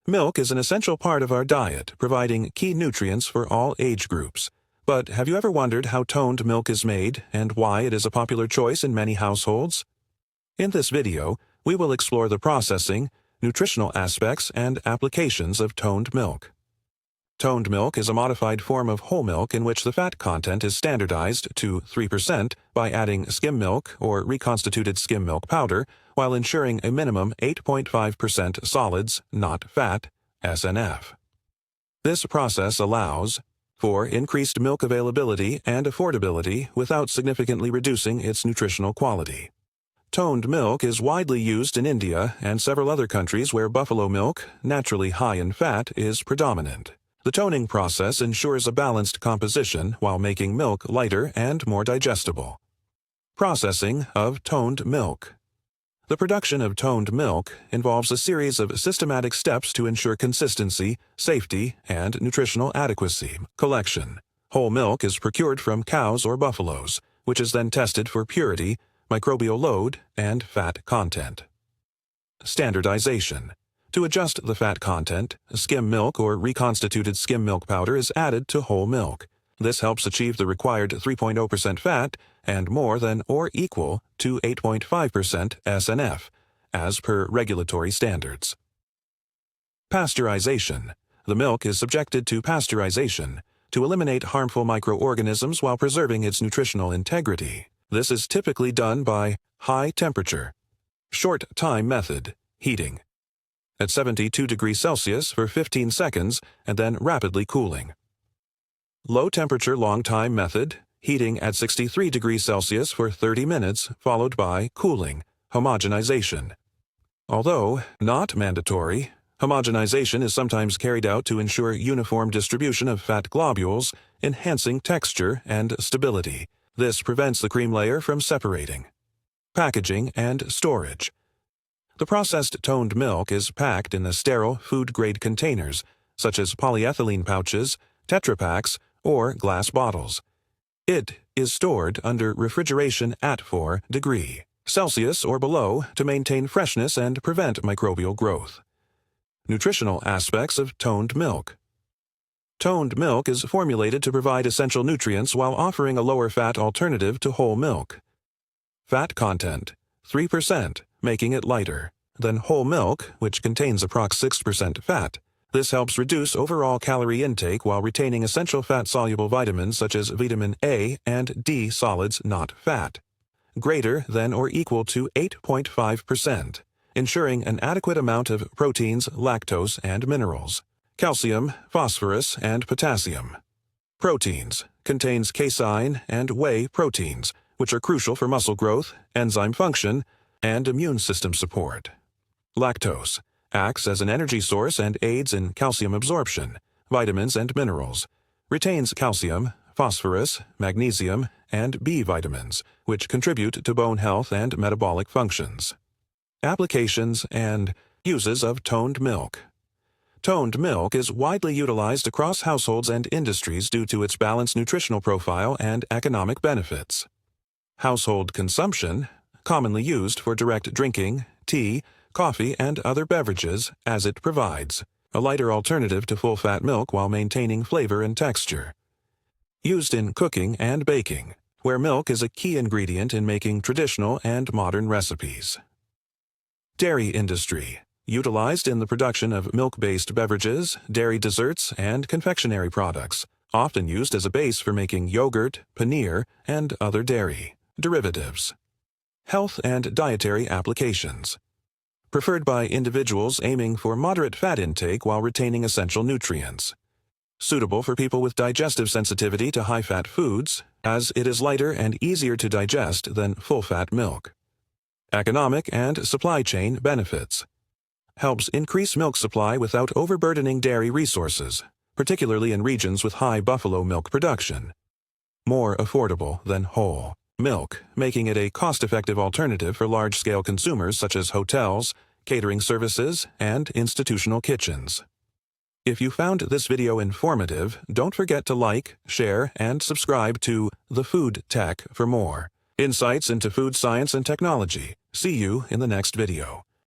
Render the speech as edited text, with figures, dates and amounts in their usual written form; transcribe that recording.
Milk is an essential part of our diet, providing key nutrients for all age groups. But have you ever wondered how toned milk is made and why it is a popular choice in many households? In this video, we will explore the processing, nutritional aspects, and applications of toned milk. Toned milk is a modified form of whole milk in which the fat content is standardized to 3% by adding skim milk or reconstituted skim milk powder while ensuring a minimum 8.5% solids, not fat, SNF. This process allows for increased milk availability and affordability without significantly reducing its nutritional quality. Toned milk is widely used in India and several other countries where buffalo milk, naturally high in fat, is predominant. The toning process ensures a balanced composition while making milk lighter and more digestible. Processing of toned milk. The production of toned milk involves a series of systematic steps to ensure consistency, safety, and nutritional adequacy. Collection. Whole milk is procured from cows or buffaloes, which is then tested for purity, microbial load, and fat content. Standardization. To adjust the fat content, skim milk or reconstituted skim milk powder is added to whole milk. This helps achieve the required 3.0% fat and more than or equal to 8.5% SNF, as per regulatory standards. Pasteurization. The milk is subjected to pasteurization to eliminate harmful microorganisms while preserving its nutritional integrity. This is typically done by high temperature, short time method, heating, at 72 degrees Celsius for 15 seconds and then rapidly cooling. Low temperature long time method, heating at 63 degrees Celsius for 30 minutes followed by cooling, homogenization. Although not mandatory, homogenization is sometimes carried out to ensure uniform distribution of fat globules, enhancing texture and stability. This prevents the cream layer from separating. Packaging and storage. The processed toned milk is packed in the sterile food-grade containers, such as polyethylene pouches, Tetra Paks, or glass bottles. It is stored under refrigeration at 4 degrees Celsius or below to maintain freshness and prevent microbial growth. Nutritional aspects of toned milk. Toned milk is formulated to provide essential nutrients while offering a lower fat alternative to whole milk. Fat content, 3%, making it lighter than whole milk, which contains approx 6% fat. This helps reduce overall calorie intake while retaining essential fat-soluble vitamins such as vitamin A and D solids, not fat. Greater than or equal to 8.5%, ensuring an adequate amount of proteins, lactose, and minerals. Calcium, phosphorus, and potassium. Proteins. Contains casein and whey proteins, which are crucial for muscle growth, enzyme function, and immune system support. Lactose. Acts as an energy source and aids in calcium absorption, vitamins and minerals. Retains calcium, phosphorus, magnesium, and B vitamins, which contribute to bone health and metabolic functions. Applications and uses of toned milk. Toned milk is widely utilized across households and industries due to its balanced nutritional profile and economic benefits. Household consumption, commonly used for direct drinking, tea, coffee, and other beverages, as it provides a lighter alternative to full-fat milk while maintaining flavor and texture. Used in cooking and baking, where milk is a key ingredient in making traditional and modern recipes. Dairy industry, utilized in the production of milk-based beverages, dairy desserts, and confectionery products, often used as a base for making yogurt, paneer, and other dairy derivatives. Health and dietary applications. Preferred by individuals aiming for moderate fat intake while retaining essential nutrients. Suitable for people with digestive sensitivity to high-fat foods, as it is lighter and easier to digest than full-fat milk. Economic and supply chain benefits. Helps increase milk supply without overburdening dairy resources, particularly in regions with high buffalo milk production. More affordable than whole milk, making it a cost-effective alternative for large-scale consumers such as hotels, catering services, and institutional kitchens. If you found this video informative, don't forget to like, share, and subscribe to The Food Tech for more insights into food science and technology. See you in the next video.